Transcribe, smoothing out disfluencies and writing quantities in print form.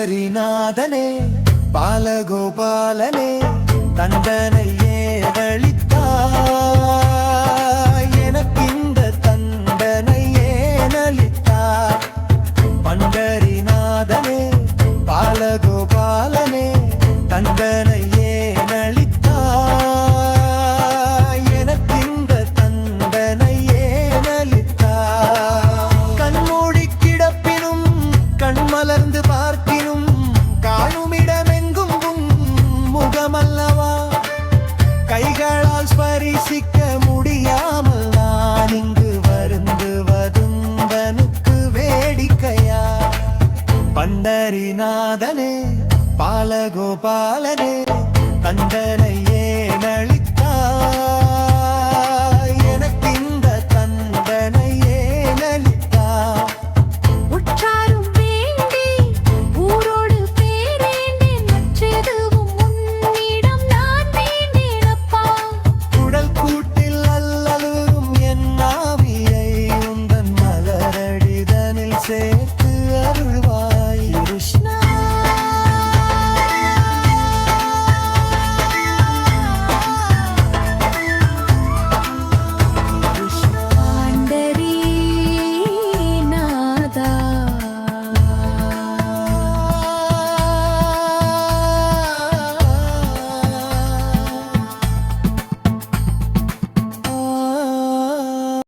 பண்டரிநாதனே பாலகோபாலனே தண்டனை ஏனளித்தாய் எனக்கிந்த தண்டனை ஏனளித்தாய் பண்டரிநாதனே பாலகோபாலனே தண்டனை ஏனளித்தாய் எனக்கிந்த தண்டனை ஏனளித்தாய் கண்மூடி கிடப்பினும் கண்மலர்ந்து பார்க்கினும் காணுமிடமெங்கும் முகமல்லவா கைகளால் ஸ்பரிசிக்க முடியாமல் நான் இங்கு வருந்துவதுந்தனுக்கு வேடிக்கையா பண்டரிநாதனே பாலகோபாலனே தண்டனை ஏனளித்தாய் எனக்கிந்த தண்டனை ஏனளித்தாய் உற்றாரும் வேண்டி ஊரோடு பேரேண்டேன் மற்றெதுவும் உன்னிடம் நான் வேண்டேனப்பா உடல் கூட்டில் அல்லலும் என் ஆவியை உந்தன் மலரடிதனில் சேர்த்து அருள்வா